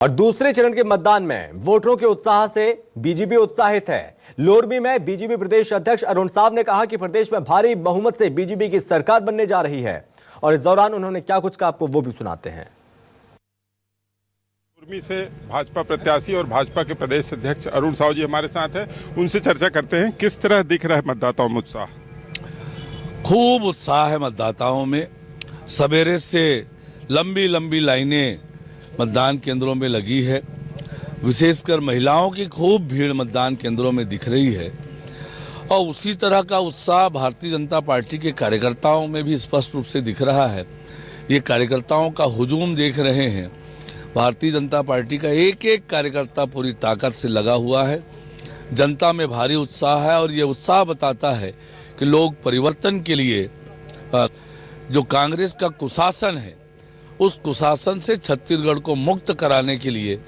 और दूसरे चरण के मतदान में वोटरों के उत्साह से बीजेपी उत्साहित है। लोरमी में बीजेपी प्रदेश अध्यक्ष अरुण साव ने कहा कि प्रदेश में भारी बहुमत से बीजेपी की सरकार बनने जा रही है और इस दौरान उन्होंने क्या कुछ कहा आपको वो भी सुनाते हैं। लोरमी से भाजपा प्रत्याशी और भाजपा के प्रदेश अध्यक्ष अरुण साव जी हमारे साथ हैं, उनसे चर्चा करते हैं किस तरह दिख रहा है मतदाताओं में उत्साह। खूब उत्साह है मतदाताओं में। सवेरे से लंबी लंबी लाइनें मतदान केंद्रों में लगी है। विशेषकर महिलाओं की खूब भीड़ मतदान केंद्रों में दिख रही है और उसी तरह का उत्साह भारतीय जनता पार्टी के कार्यकर्ताओं में भी स्पष्ट रूप से दिख रहा है। ये कार्यकर्ताओं का हुजूम देख रहे हैं। भारतीय जनता पार्टी का एक एक कार्यकर्ता पूरी ताकत से लगा हुआ है। जनता में भारी उत्साह है और ये उत्साह बताता है कि लोग परिवर्तन के लिए जो कांग्रेस का कुशासन है उस कुशासन से छत्तीसगढ़ को मुक्त कराने के लिए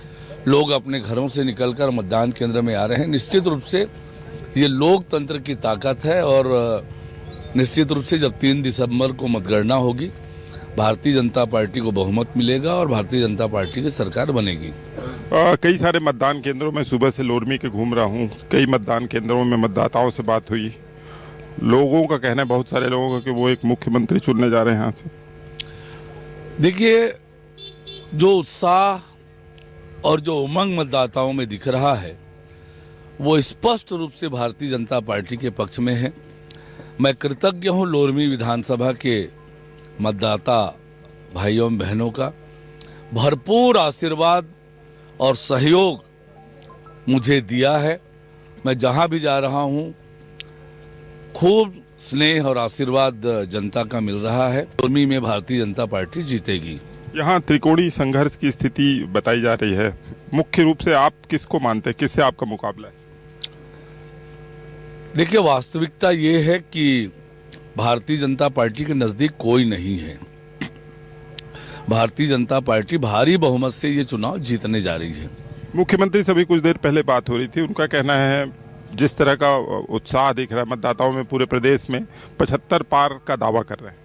लोग अपने घरों से निकलकर मतदान केंद्र में आ रहे हैं। निश्चित रूप से ये लोकतंत्र की ताकत है और निश्चित रूप से जब 3 दिसंबर को मतगणना होगी भारतीय जनता पार्टी को बहुमत मिलेगा और भारतीय जनता पार्टी की सरकार बनेगी। कई सारे मतदान केंद्रों में सुबह से लोरमी के घूम रहा हूँ। कई मतदान केंद्रों में मतदाताओं से बात हुई। लोगों का कहना है, बहुत सारे लोगों का, कि वो एक मुख्यमंत्री चुनने जा रहे हैं यहाँ से। देखिए, जो उत्साह और जो उमंग मतदाताओं में दिख रहा है वो स्पष्ट रूप से भारतीय जनता पार्टी के पक्ष में है। मैं कृतज्ञ हूँ लोरमी विधानसभा के मतदाता भाइयों बहनों का। भरपूर आशीर्वाद और सहयोग मुझे दिया है। मैं जहाँ भी जा रहा हूँ खूब स्नेह और आशीर्वाद जनता का मिल रहा है। लोरमी में भारतीय जनता पार्टी जीतेगी। यहाँ त्रिकोणीय संघर्ष की स्थिति बताई जा रही है। मुख्य रूप से आप किसको मानते हैं, किससे आपका मुकाबला है? देखिए, वास्तविकता ये है कि भारतीय जनता पार्टी के नजदीक कोई नहीं है। भारतीय जनता पार्टी भारी बहुमत से ये चुनाव जीतने जा रही है। मुख्यमंत्री से भी कुछ देर पहले बात हो रही थी। उनका कहना है जिस तरह का उत्साह दिख रहा है मतदाताओं में, पूरे प्रदेश में 75 पार का दावा कर रहे हैं।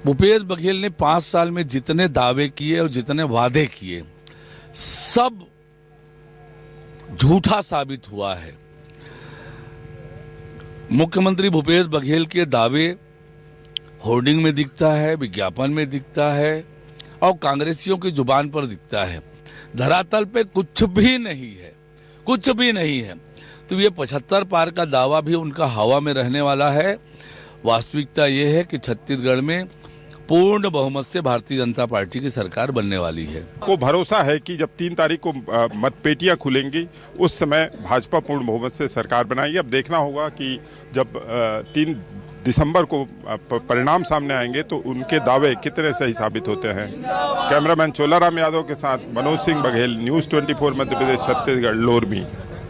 भूपेश बघेल ने 5 साल में जितने दावे किए और जितने वादे किए सब झूठा साबित हुआ है। मुख्यमंत्री भूपेश बघेल के दावे होर्डिंग में दिखता है, विज्ञापन में दिखता है और कांग्रेसियों की जुबान पर दिखता है। धरातल पे कुछ भी नहीं है, कुछ भी नहीं है। तो ये 75 पार का दावा भी उनका हवा में रहने वाला है। वास्तविकता ये है कि छत्तीसगढ़ में पूर्ण बहुमत से भारतीय जनता पार्टी की सरकार बनने वाली है। को भरोसा है कि जब 3 तारीख को मतपेटियां खुलेंगी उस समय भाजपा पूर्ण बहुमत से सरकार बनाएगी। अब देखना होगा कि जब 3 दिसंबर को परिणाम सामने आएंगे तो उनके दावे कितने सही साबित होते हैं। कैमरामैन चोलाराम यादव के साथ मनोज सिंह बघेल, न्यूज़ 24 मध्य प्रदेश, छत्तीसगढ़, लोरमी।